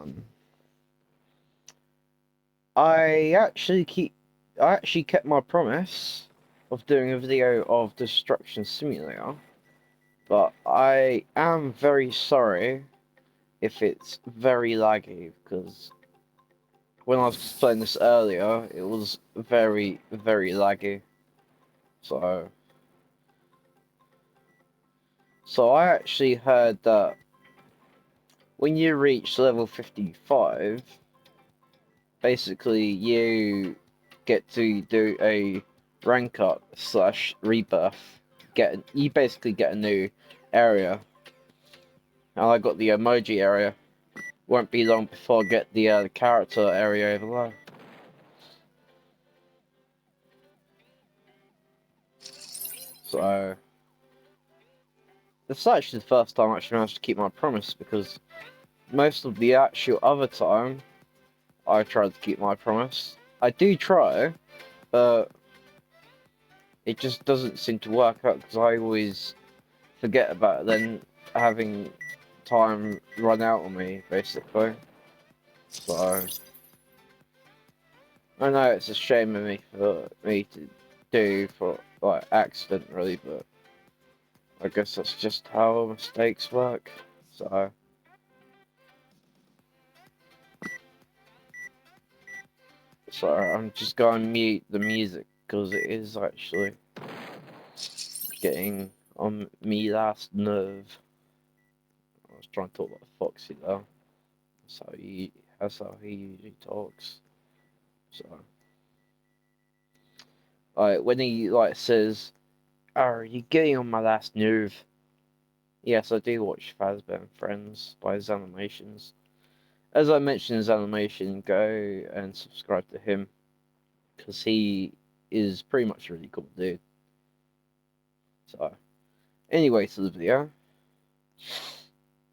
everyone. I actually keep I actually kept my promise of doing a video of Destruction Simulator, but I am very sorry if it's very laggy because when I was playing this earlier, it was very, very laggy. So, so I actually heard that when you reach level 55, basically you get to do a rank up slash rebirth. You basically get a new area, and I got the emoji area. Won't be long before I get the character area over there. So it's actually the first time I actually managed to keep my promise because most of the actual other time I tried to keep my promise. I do try, but it just doesn't seem to work out because I always forget about it, then having time run out on me, basically. So I know it's a shame of me for me to do for like accident, really, but I guess that's just how mistakes work. So I'm just going to mute the music because it is actually getting on me last nerve. I was trying to talk like Foxy though. That's how he usually talks. So like when he like says, "Are you getting on my last nerve?" Yes, I do watch Fazbear and Friends by his animations. As I mentioned his animation, go and subscribe to him because he is pretty much a really cool dude. So anyway, to the video.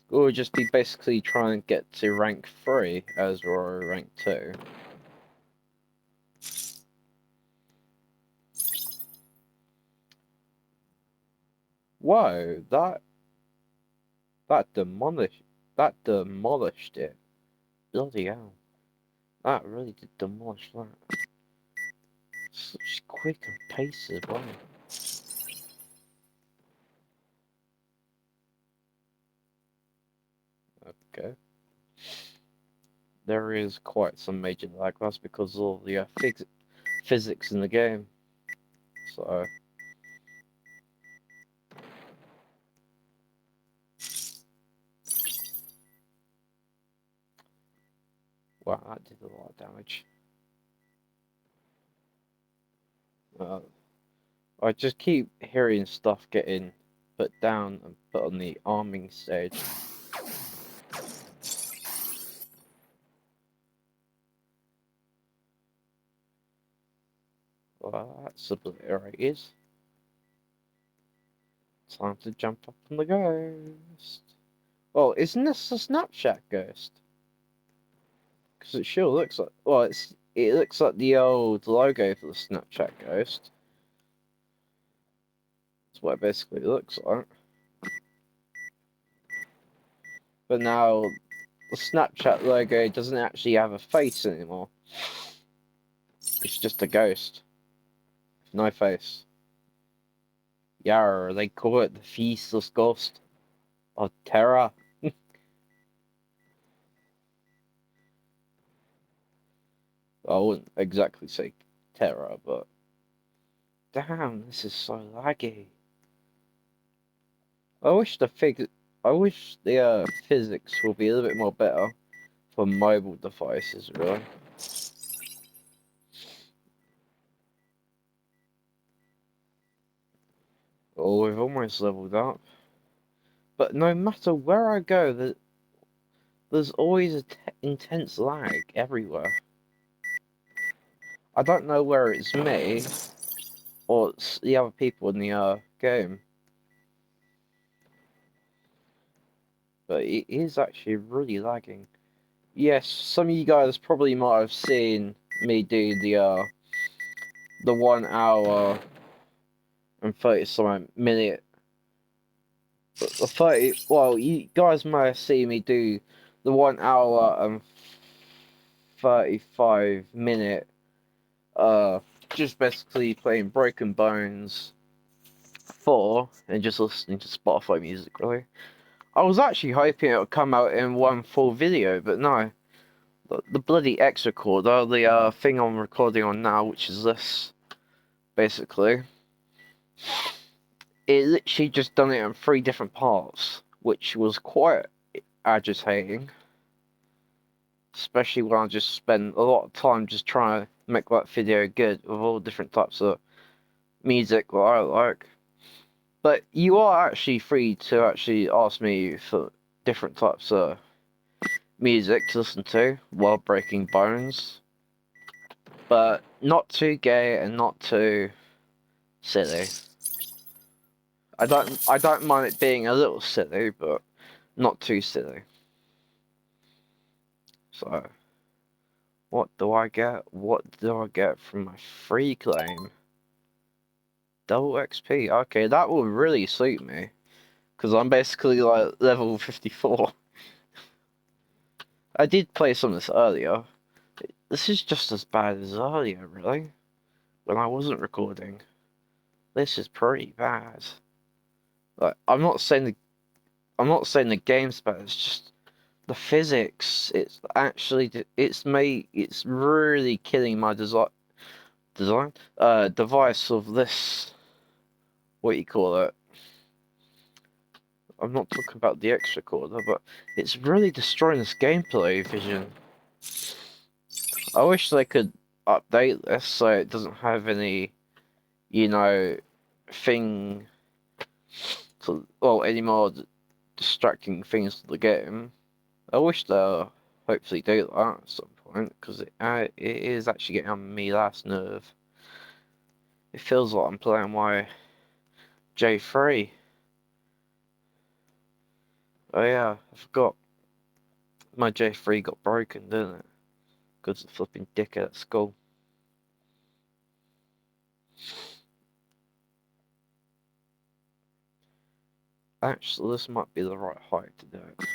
We'll just be basically trying to get to rank 3 as we're rank 2. Whoa, that demolished it. Bloody hell. That really did demolish that. Such quick and pace as well. Okay. There is quite some major lag. That's because of all the physics in the game. So wow, that did a lot of damage. I just keep hearing stuff getting put down and put on the arming stage. Well, that's obliterated. Time to jump up on the ghost. Well, isn't this a Snapchat ghost? Because it sure looks like. Well, it looks like the old logo for the Snapchat ghost. That's what it basically looks like. But now the Snapchat logo doesn't actually have a face anymore. It's just a ghost. No face. Yarr, they call it the Faceless Ghost of Terror. I wouldn't exactly say terror, but damn, this is so laggy. I wish the physics will be a little bit more better for mobile devices, really. Oh, we've almost leveled up. But no matter where I go, there's always intense lag everywhere. I don't know where it's me or it's the other people in the game, but it is actually really lagging. Yes, some of you guys probably might have seen me do the 1 hour and 30 some minute. The 30. Well, you guys might have seen me do the 1 hour and 35 minute just basically playing Broken Bones 4 and just listening to Spotify music, really. I was actually hoping it would come out in one full video, but no. The bloody X recorder, the thing I'm recording on now, which is this, basically, it literally just done it in 3 different parts, which was quite agitating. Especially when I just spend a lot of time just trying to make that video good with all different types of music that I like. But you are actually free to actually ask me for different types of music to listen to while breaking bones. But not too gay and not too silly. I don't mind it being a little silly, but not too silly. So what do I get? What do I get from my free claim? Double XP. Okay, that will really suit me. Because I'm basically like level 54. I did play some of this earlier. This is just as bad as earlier, really. When I wasn't recording. This is pretty bad. Like, I'm not saying the game's bad, it's just the physics. It's actually, it's really killing my device of this, what you call it. I'm not talking about the X recorder, but it's really destroying this gameplay vision. I wish they could update this so it doesn't have any, you know, thing to, well, any more distracting things to the game. I wish they'll hopefully do that at some point, because it is actually getting on me last nerve. It feels like I'm playing my J3. Oh yeah, I forgot. My J3 got broken, didn't it? Because of the flipping dickhead at school. Actually, this might be the right height to do it.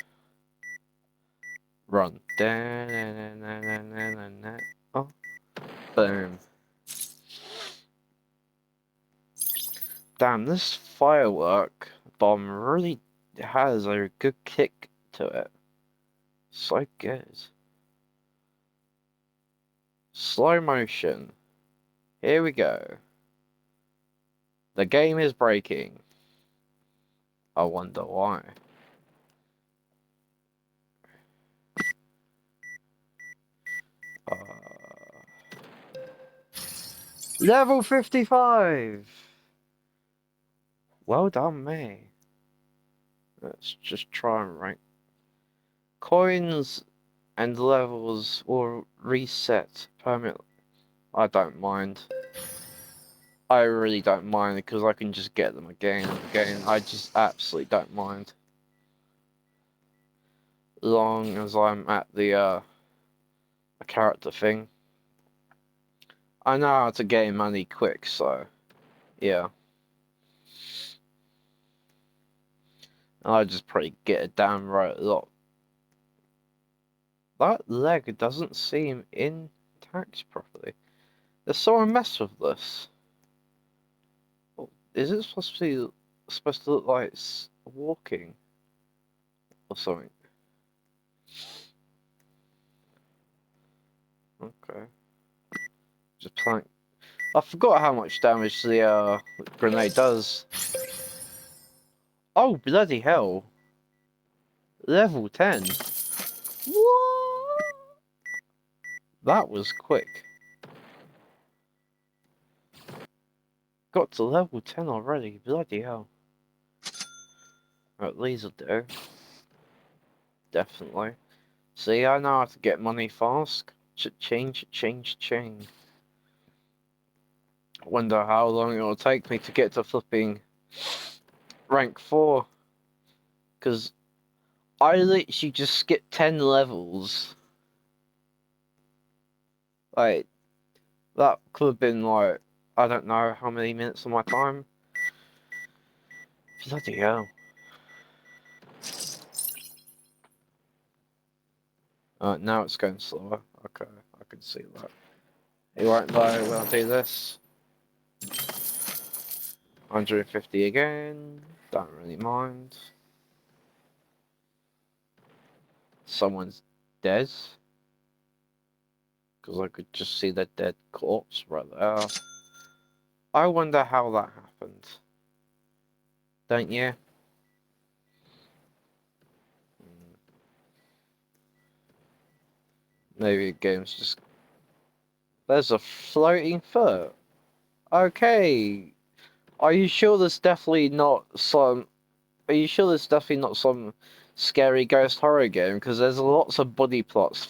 Run. Oh, boom. Damn, this firework bomb really has a good kick to it. So good. Slow motion. Here we go. The game is breaking. I wonder why. Level 55! Well done, me. Let's just try and rank. Coins and levels will reset permanently. I don't mind. I really don't mind because I can just get them again and again. I just absolutely don't mind. Long as I'm at the character thing. I know how to gain money quick, so yeah. I just probably get it down right a lot. That leg doesn't seem intact properly. There's someone messed with this. Is it supposed to look like it's walking or something? Okay. Just plank. I forgot how much damage the grenade does. Oh bloody hell! Level 10. What? That was quick. Got to level 10 already. Bloody hell. At least will do. Definitely. See, I know how to get money fast. Change. Wonder how long it will take me to get to flipping rank 4. Because I literally just skipped 10 levels. Like, that could have been like, I don't know how many minutes of my time. Bloody hell. Now it's going slower. Okay, I can see that. It won't though when I do this. 150 again. Don't really mind. Someone's dead. Because I could just see the dead corpse right there. I wonder how that happened. Don't you? Maybe the game's just... There's a floating foot. Okay. Are you sure there's definitely not some... Are you sure there's definitely not some scary ghost horror game? Because there's lots of body plots.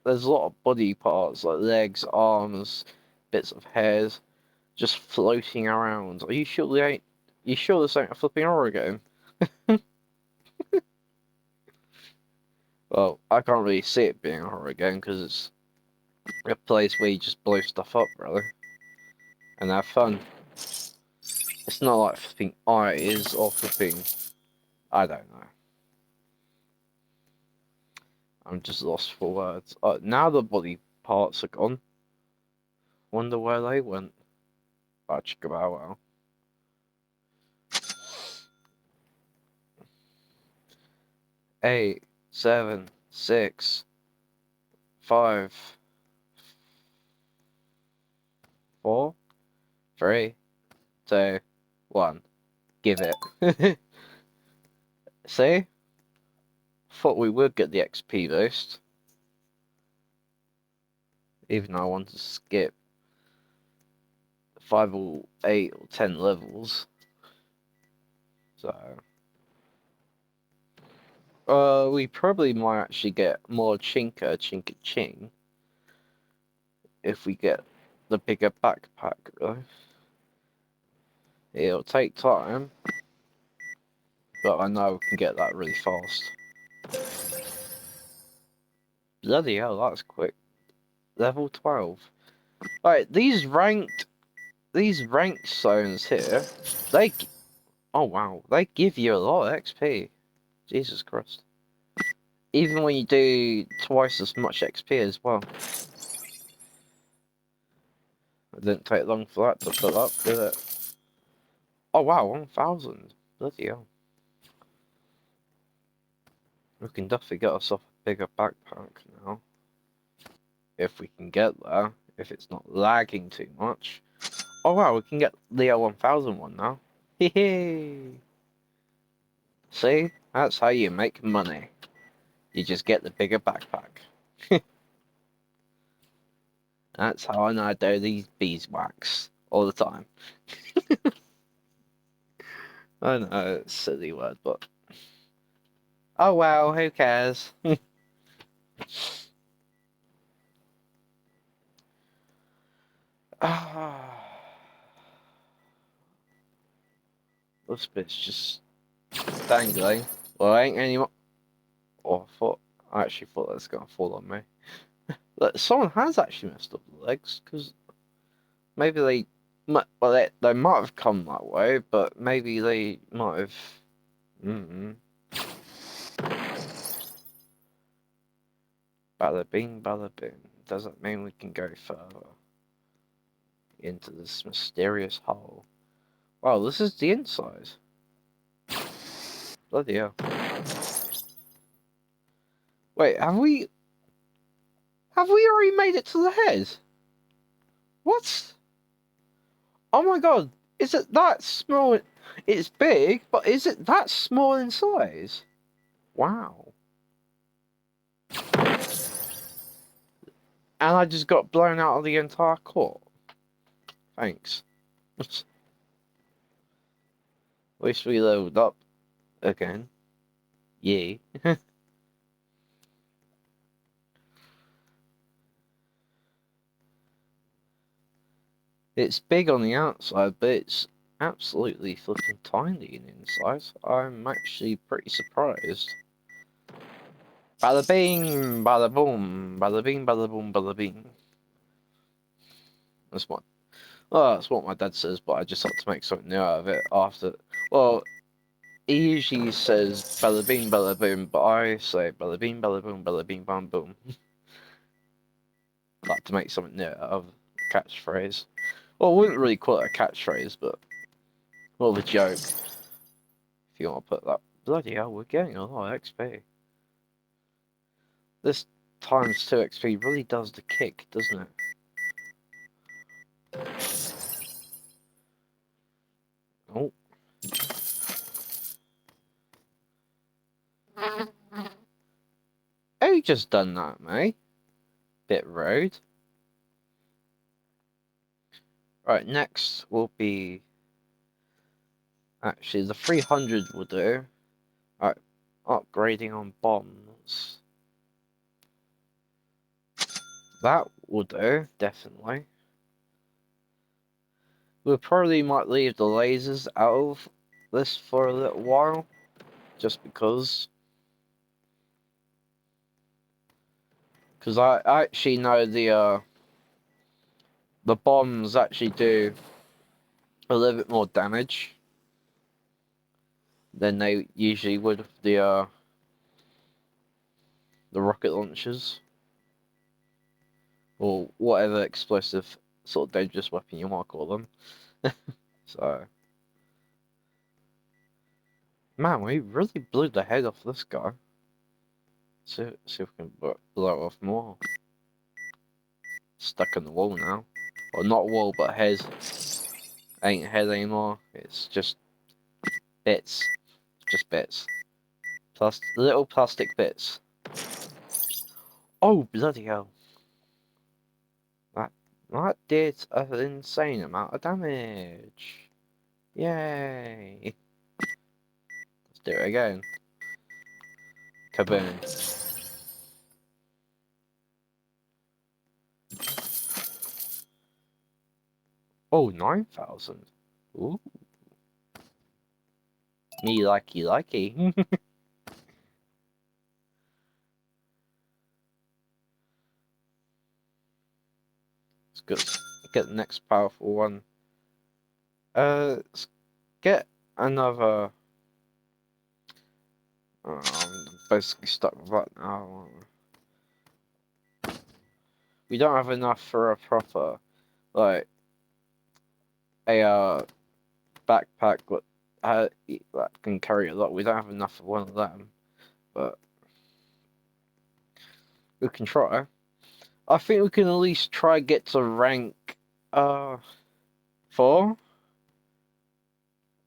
There's a lot of body parts, like legs, arms, bits of hairs, just floating around. Are you sure they ain't... You sure this ain't a flipping horror game? Well, I can't really see it being a horror game because it's a place where you just blow stuff up, really, and have fun. It's not like flipping eyes or flipping... I don't know. I'm just lost for words. Now the body parts are gone. Wonder where they went. Oh, chicka-bow wow. 8, 7, 6, 5, 4, 3, 2, 1. Give it. See? Thought we would get the XP boost. Even though I want to skip 5 or 8 or 10 levels. So... we probably might actually get more Chinka Ching if we get the bigger backpack, really. It'll take time, but I know we can get that really fast. Bloody hell, that's quick. Level 12. Right, these ranked zones here, oh wow, they give you a lot of XP. Jesus Christ. Even when you do twice as much XP as well. It didn't take long for that to fill up, did it? Oh wow, 1,000. Bloody hell. We can definitely get ourselves a bigger backpack now. If we can get there. If it's not lagging too much. Oh wow, we can get the 1000 one now. Hehe. See? That's how you make money. You just get the bigger backpack. That's how I know I do these beeswax all the time. I know, it's a silly word, but... Oh well, who cares? This bit's just dangling. Well, ain't any more... Oh, I actually thought that was gonna fall on me. Look, someone has actually messed up the legs, because maybe they might have come that way, but maybe they might have... Bada bing, bada bing. Does that mean we can go further into this mysterious hole? Wow, this is the inside. Bloody hell. Wait, have we already made it to the head? What? Oh my god, is it that small? It's big, but is it that small in size? Wow. And I just got blown out of the entire court. Thanks. At least we leveled up again. Yay. It's big on the outside, but it's absolutely flipping tiny in the inside. I'm actually pretty surprised. Bada bing, bada boom, bada bing, bada boom, bada bing. That's what my dad says, but I just had to make something new out of it after. Well, he usually says bada boom, but I say bada boom, bada bing, bam, boom. Like to make something new out of a catchphrase. Well, I wouldn't really call it a catchphrase, but more of a joke. If you want to put that. Bloody hell, we're getting a lot of XP. This times 2 XP really does the kick, doesn't it? Oh. Oh, you just done that, mate. Bit rude. Right, next will be... Actually, the 300 will do. Alright, upgrading on bombs. That will do, definitely. We probably might leave the lasers out of this for a little while. Just because. Because I actually know the bombs actually do a little bit more damage than they usually would with the rocket launchers. Or whatever explosive sort of dangerous weapon you might call them. So, man, we really blew the head off this guy. See if we can blow off more. Stuck in the wall now. Well, not wall, but head. Ain't head anymore. It's just bits. Just bits. Little plastic bits. Oh, bloody hell. That did an insane amount of damage. Yay. Let's do it again. Kaboom. Oh, 9,000. Ooh. Me likey. Let's get the next powerful one. Let's get another... I'm basically stuck with that now. We don't have enough for a proper, like, a backpack that can carry a lot. We don't have enough of one of them, but we can try. I think we can at least try get to rank 4. I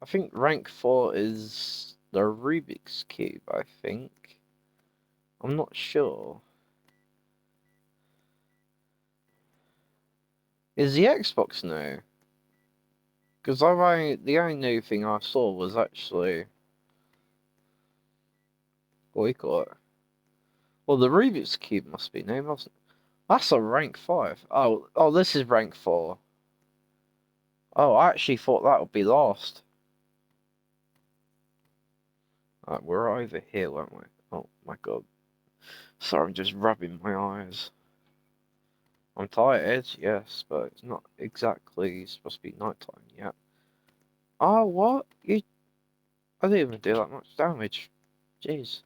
think rank 4 is the Rubik's Cube, I think. I'm not sure. Is the Xbox new? Because the only new thing I saw was actually... What do you call it? Well, the Rubik's Cube must be new, mustn't it? That's a rank 5. Oh, this is rank 4. Oh, I actually thought that would be last. Alright, we're over here, weren't we? Oh my god. Sorry, I'm just rubbing my eyes. I'm tired, yes, but it's not exactly supposed to be nighttime yet. Oh, what? I didn't even do that much damage. Jeez.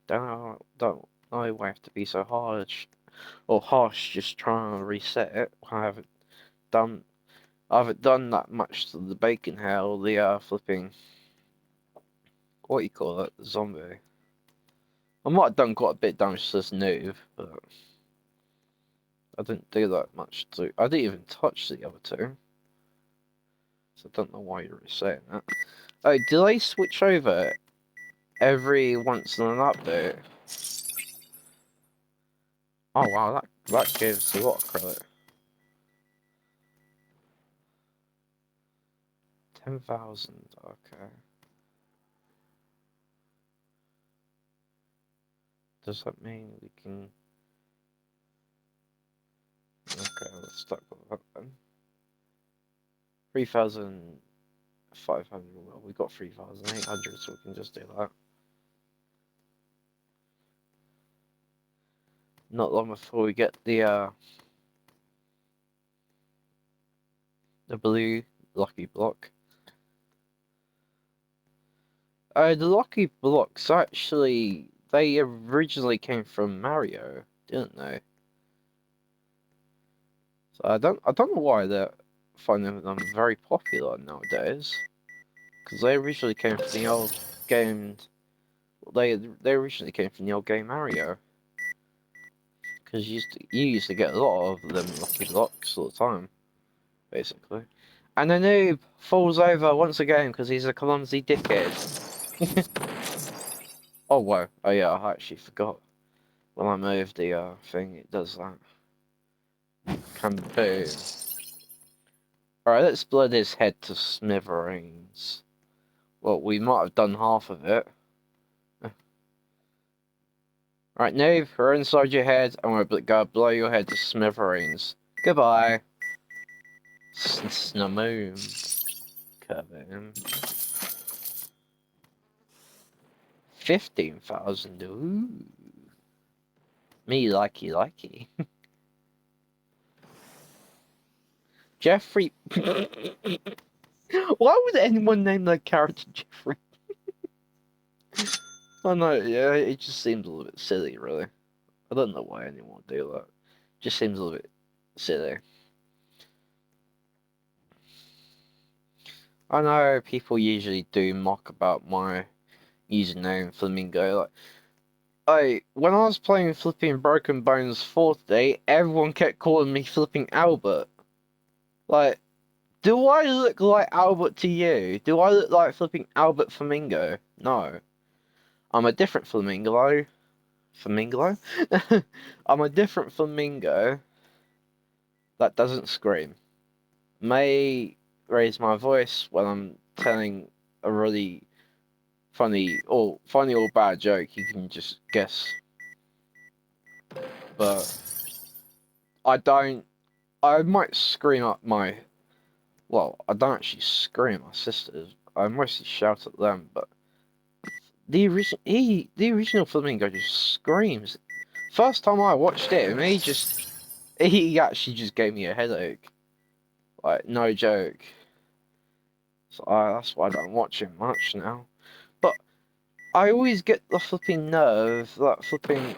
Don't know why I have to be so harsh. Or harsh, just trying to reset it. I haven't done that much to the bacon hell, the flipping... What do you call it? Zombie. I might have done quite a bit of damage to this noob, but... I didn't do that much to... I didn't even touch the other two. So I don't know why you're saying that. Oh, do they switch over every once in an update? Oh wow, that gives a lot of credit. 10,000, okay. Does that mean we can... Okay, let's start with that then. 3,500, well, we got 3,800, so we can just do that. Not long before we get the blue lucky block. The Lucky Blocks actually, they originally came from Mario, didn't they? So I don't know why they're finding them very popular nowadays. Because they originally came from the old game. They originally came from the old game Mario. Because you used to get a lot of them Lucky Blocks all the time, basically. And the noob falls over once again because he's a clumsy dickhead. Oh wow! Oh yeah, I actually forgot. When I move the thing, it does that. Kaboom! All right, let's blow his head to smithereens. Well, we might have done half of it. Alright, noob, we're inside your head. I'm gonna blow your head to smithereens. Goodbye. Snamoom. Kevin. 15,000. Ooh. Me likey. Jeffrey. Why would anyone name their character Jeffrey? I know, yeah, it just seems a little bit silly, really. I don't know why anyone would do that. Just seems a little bit silly. I know people usually do mock about my username Flamingo. When I was playing Flipping Broken Bones 4th everyone kept calling me Flipping Albert. Like, do I look like Albert to you? Do I look like Flipping Albert Flamingo? No. I'm a different Flamingo. Flamingo? I'm a different Flamingo that doesn't scream. May raise my voice when I'm telling a really funny or bad joke, you can just guess. But I might scream at my. Well, I don't actually scream at my sisters. I mostly shout at them. But the original Flamingo just screams. First time I watched it, he actually just gave me a headache. Like no joke. So that's why I don't watch him much now. But I always get the flipping nerve, that flipping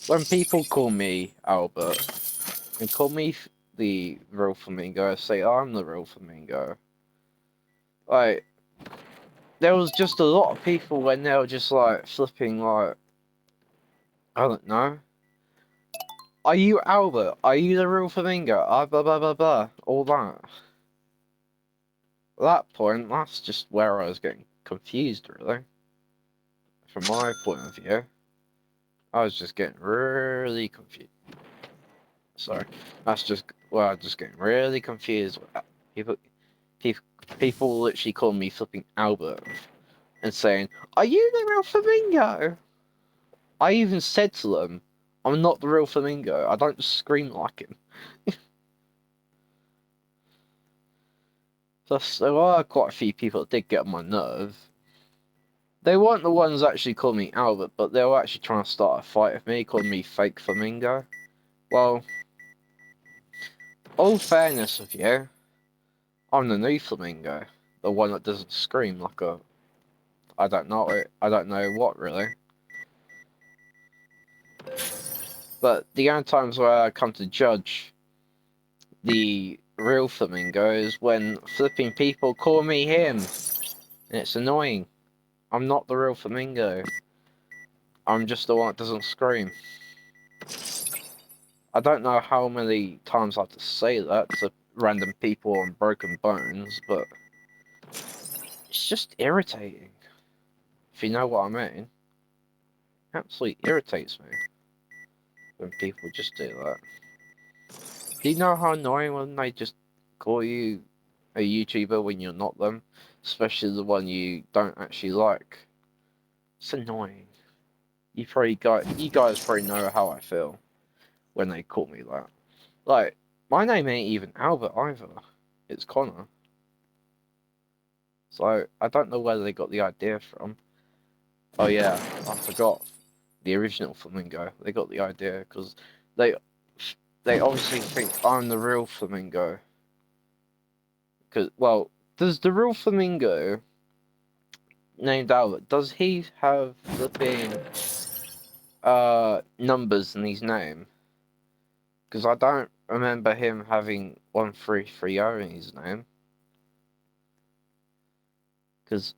when people call me Albert and call me the real Flamingo, I say I'm the real Flamingo. Like, there was just a lot of people when they were just like flipping like, I don't know. Are you Albert? Are you the real Flamingo? Blah blah blah blah. All that. At that point, that's just where I was getting confused, really. From my point of view, I was just getting really confused. Sorry, that's just well, I'm just getting really confused. People, people, people literally call me flipping Albert and saying, "Are you the real Flamingo?" I even said to them, I'm not the real Flamingo. I don't scream like him. Thus, there are quite a few people that did get on my nerve. They weren't the ones that actually called me Albert, but they were actually trying to start a fight with me, calling me fake Flamingo. Well, all fairness of you, I'm the new Flamingo. The one that doesn't scream like a... I don't know what, really. But the only times where I come to judge the real Flamingo is when flipping people call me him. And it's annoying. I'm not the real Flamingo. I'm just the one that doesn't scream. I don't know how many times I have to say that to random people on Broken Bones, but it's just irritating. If you know what I mean. Absolutely irritates me when people just do that. Do you know how annoying when they just call you a YouTuber when you're not them? Especially the one you don't actually like. It's annoying. You guys probably know how I feel when they call me that. Like, my name ain't even Albert either. It's Connor. So, I don't know where they got the idea from. Oh yeah, I forgot. The original Flamingo. They got the idea because they they obviously think I'm the real Flamingo. Because, well, does the real Flamingo named Albert, does he have flipping numbers in his name? Because I don't remember him having 1330 in his name. Because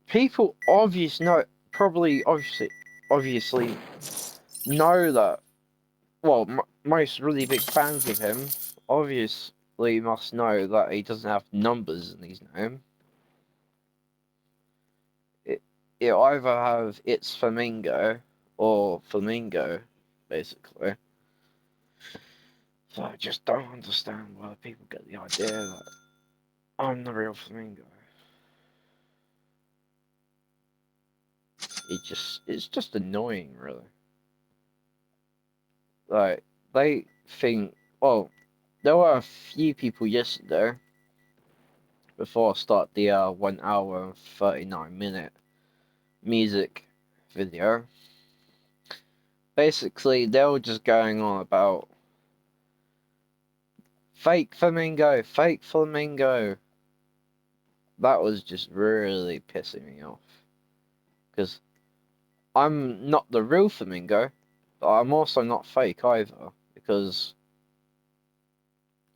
people obviously know that. Well, most really big fans of him obviously must know that he doesn't have numbers in his name. It either have It's Flamingo or Flamingo, basically. So I just don't understand why people get the idea that I'm the real Flamingo. It's just annoying, really. Like, they think, well, there were a few people yesterday, before I start the 1 hour and 39-minute music video. Basically, they were just going on about fake flamingo, fake flamingo. That was just really pissing me off. Because I'm not the real flamingo, but I'm also not fake either. Because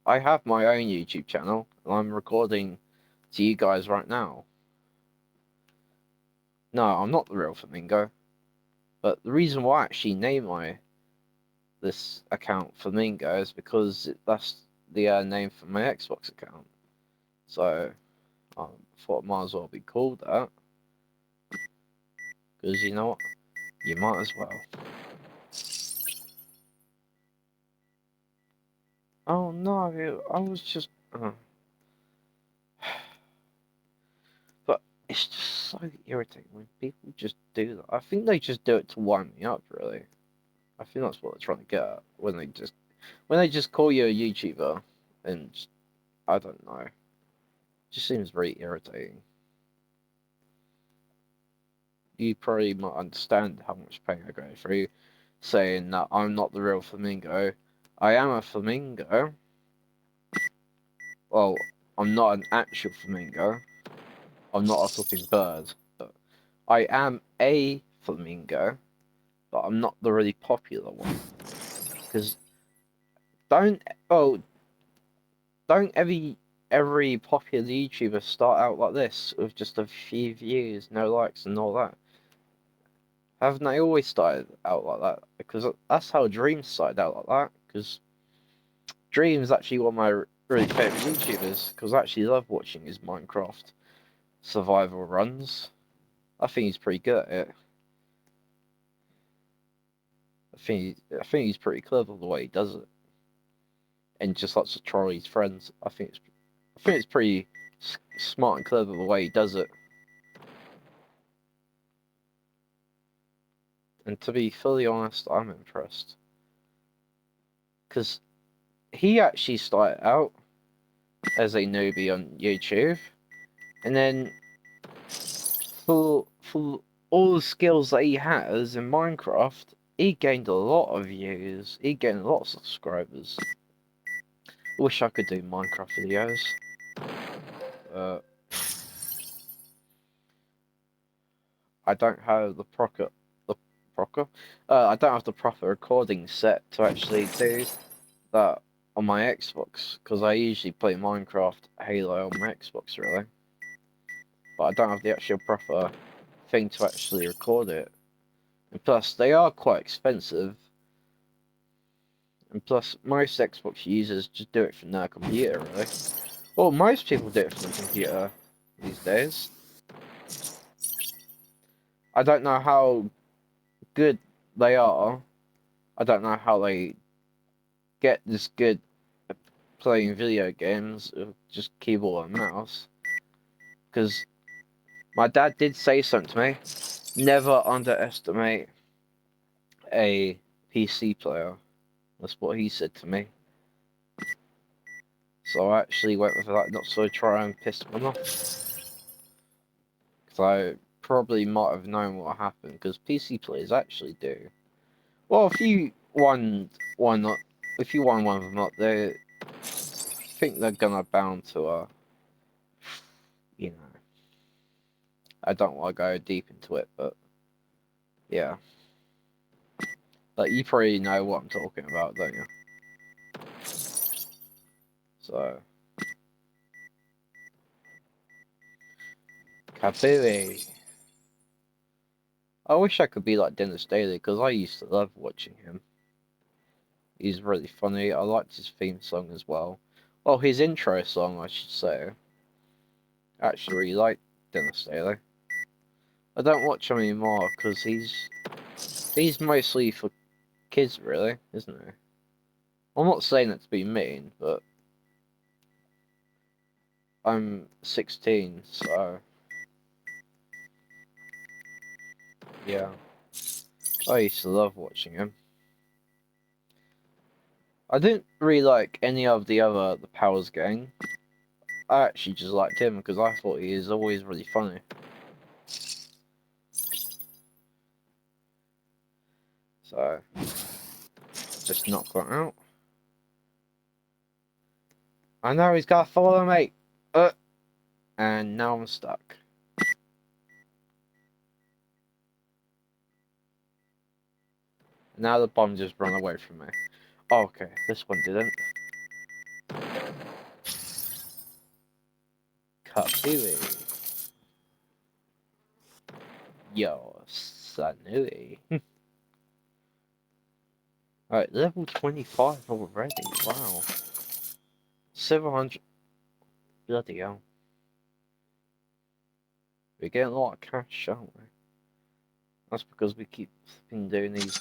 I have my own YouTube channel, and I'm recording to you guys right now. No, I'm not the real flamingo. But the reason why I actually named this account Flamingo is because that's the name for my Xbox account. So I thought it might as well be called that. Because you know what? You might as well. Oh no, I was just. But it's just so irritating when people just do that. I think they just do it to wind me up, really. I think that's what they're trying to get at when they just call you a YouTuber, and I don't know. It just seems very irritating. You probably might understand how much pain I go through saying that I'm not the real flamingo. I am a flamingo. Well, I'm not an actual flamingo. I'm not a flipping bird. But I am a flamingo, but I'm not the really popular one. Because don't every popular YouTuber start out like this with just a few views, no likes, and all that? Haven't they always started out like that? Because that's how Dreams started out like that. Because Dreams actually one of my really favourite YouTubers, because I actually love watching his Minecraft survival runs. I think he's pretty good at it. I think he's pretty clever the way he does it, and just likes to troll his friends. I think it's pretty smart and clever the way he does it. And to be fully honest, I'm impressed. Because he actually started out as a newbie on YouTube, and then for all the skills that he has in Minecraft, he gained a lot of views. He gained a lot of subscribers. Wish I could do Minecraft videos. I don't have the proper I don't have the proper recording set to actually do that on my Xbox, because I usually play Minecraft Halo on my Xbox, really. But I don't have the actual proper thing to actually record it. And plus, they are quite expensive. And plus, most Xbox users just do it from their computer, really. Well, most people do it from the computer these days. I don't know how good they are. I don't know how they get this good at playing video games with just keyboard and mouse. Because my dad did say something to me. Never underestimate a PC player. That's what he said to me. So I actually went with that, not so try and piss him off. Because I probably might have known what happened, because PC players actually do. Well, if you won one of them up, they think they're gonna bound to you know, I don't want to go deep into it, but yeah. Like, you probably know what I'm talking about, don't you? So, Kabui. I wish I could be like Dennis Daly, because I used to love watching him. He's really funny. I liked his theme song as well. Well, his intro song, I should say. I actually really like Dennis Daly. I don't watch him anymore, because he's mostly for kids, really, isn't he? I'm not saying that to be mean, but I'm 16, so yeah. I used to love watching him. I didn't really like any of the Powers gang. I actually just liked him because I thought he was always really funny. So, just knock that out. I know he's gotta follow me! And now I'm stuck. Now the bomb just run away from me. Oh, okay, this one didn't. Kabui. Yo, Sanui. Alright, level 25 already. Wow. 700. Bloody hell. We're getting a lot of cash, aren't we? That's because we keep been doing these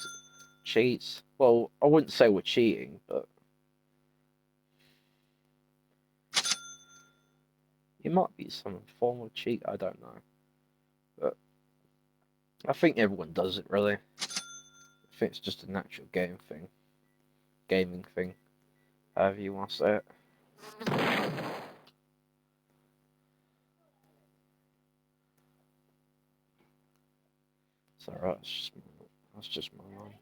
cheats. Well, I wouldn't say we're cheating, but it might be some form of cheat, I don't know. But I think everyone does it, really. I think it's just a natural gaming thing, however you want to say it. It's alright, that's just my mum.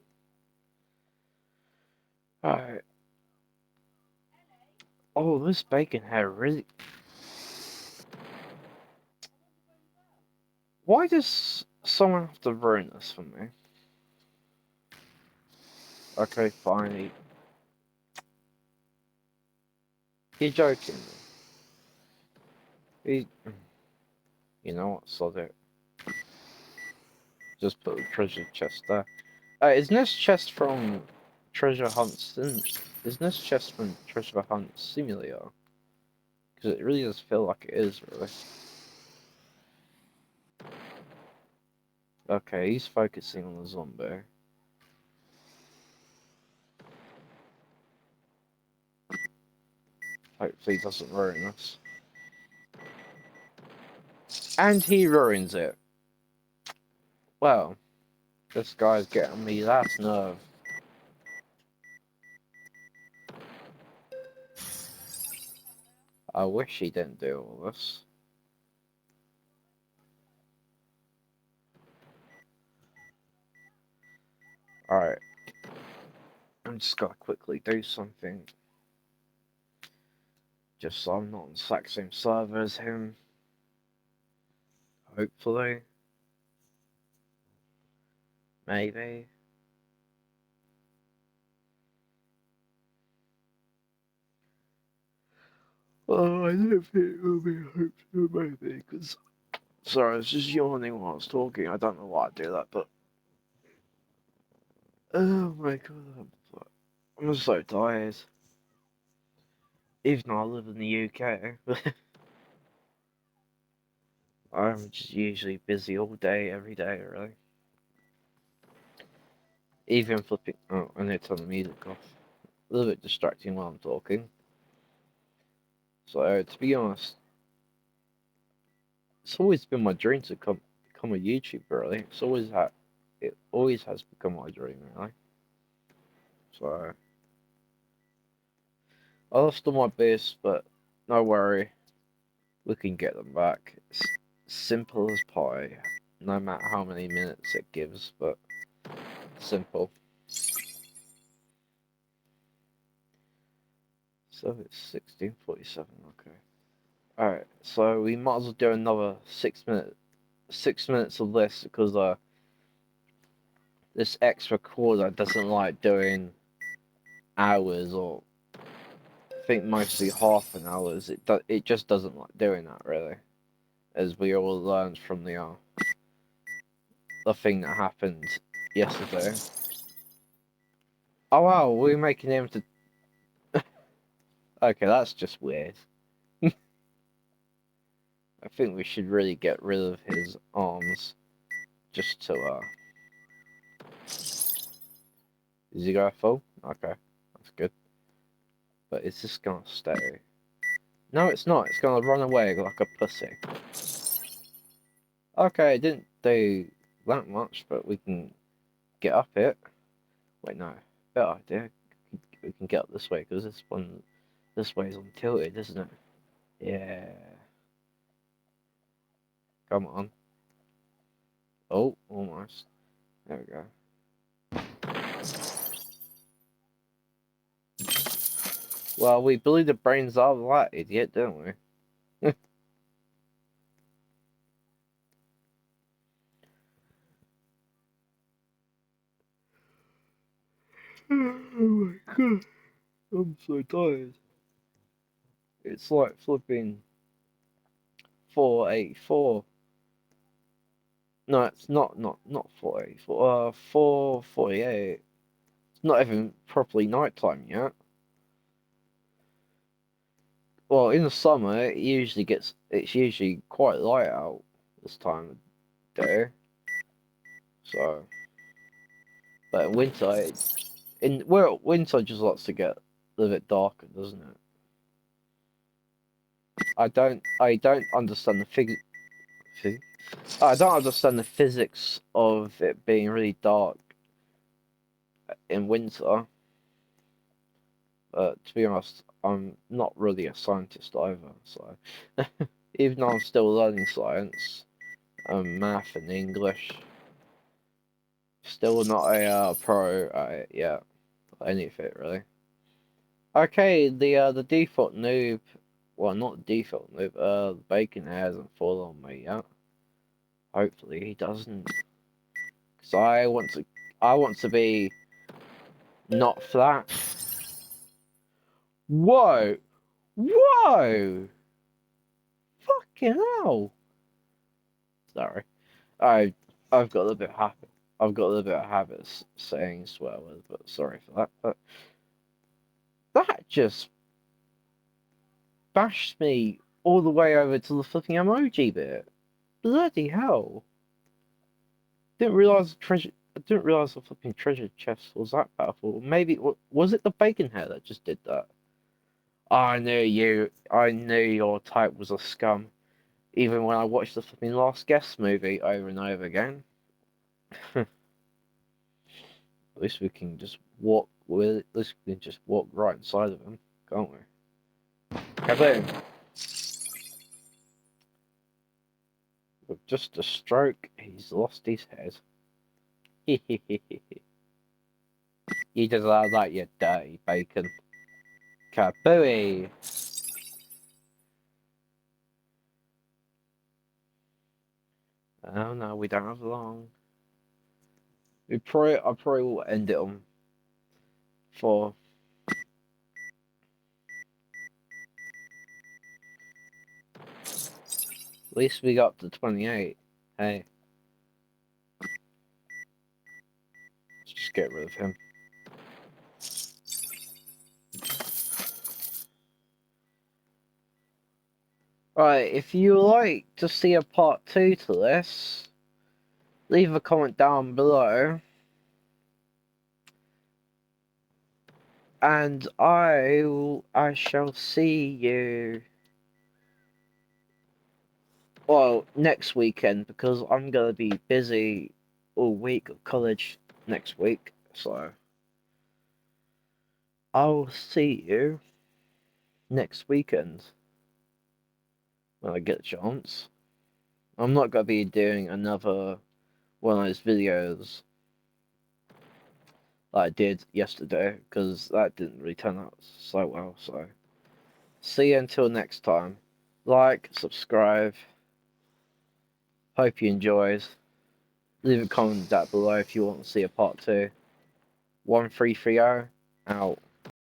Alright. Oh, this bacon hair really... Why does someone have to ruin this for me? Okay, fine. You're joking. You know what? Sod it. Just put the treasure chest there. Isn't this chest from Treasure Hunt? Isn't this chest from Treasure Hunt Simulator? Because it really does feel like it is, really. Okay, he's focusing on the zombie. Hopefully he doesn't ruin us. And he ruins it. Well, this guy's getting me last nerve. I wish he didn't do all this. Alright. I'm just gotta quickly do something. Just so I'm not on the exact same server as him. Hopefully. Maybe. Oh, I don't think it will be hopefully, maybe, because... Sorry, I was just yawning while I was talking. I don't know why I do that, but... Oh my god, I'm so tired. Even though I live in the UK. I'm just usually busy all day, every day, really. Even flipping... Oh, I need to turn the music off. A little bit distracting while I'm talking. So, to be honest, it's always been my dream to become a YouTuber, really. It always has become my dream, really. So, I lost all my base, but no worry. We can get them back. It's simple as pie. No matter how many minutes it gives, but simple. So it's 16:47, okay. Alright, so we might as well do another 6 minute 6 minutes of this because this X recorder doesn't like doing hours, or I think mostly half an hours. It just doesn't like doing that really, as we all learned from the thing that happened yesterday. Oh wow, we're making him to. Okay, that's just weird. I think we should really get rid of his arms, just to Is he going full? Okay, that's good. But is this gonna stay? No, it's not. It's gonna run away like a pussy. Okay, it didn't do that much, but we can get up it. Wait, no. Better idea. We can get up this way, because this way is untilted, isn't it? Yeah. Come on. Oh, almost. There we go. Well, we blew the brains out of that idiot, didn't we? Oh my god. I'm so tired. It's like flipping 484. No, it's not 484. 448. It's not even properly nighttime yet. Well, in the summer, it's usually quite light out this time of day. So, but in winter, winter just likes to get a little bit darker, doesn't it? I don't understand I don't understand the physics of it being really dark in winter. But to be honest, I'm not really a scientist either. So, even though I'm still learning science, math and English, still not a pro at it yet. Any of it really. Okay, the default noob, well, not default noob. The bacon hasn't fallen on me yet. Hopefully he doesn't, because I want to be not flat. Whoa, whoa, fucking hell! Sorry, I've got a little bit of habit. I've got a little bit of habits saying swear words, but sorry for that. But that just bashed me all the way over to the fucking emoji bit. Bloody hell! Didn't realize the treasure. I didn't realize the fucking treasure chest was that powerful. Maybe was it the bacon hair that just did that? I knew you. I knew your type was a scum. Even when I watched the fucking Last Guest movie over and over again. At least we can just walk. Well, at least we can just walk right inside of him, can't we? Kaboom! With just a stroke, he's lost his head. You deserve that, you dirty bacon. Kabooey! Oh no, we don't have long. I probably will end it on 4. At least we got to 28. Hey. Let's just get rid of him. Right, if you like to see a part 2 to this, leave a comment down below. And I shall see you, well, next weekend, because I'm gonna be busy all week at college next week, so I'll see you next weekend when I get a chance. I'm not gonna be doing another one of those videos that I did yesterday, because that didn't really turn out so well, so see you until next time. Like, subscribe, Hope you enjoyed. Leave a comment down below if you want to see a part 2. 1330 out.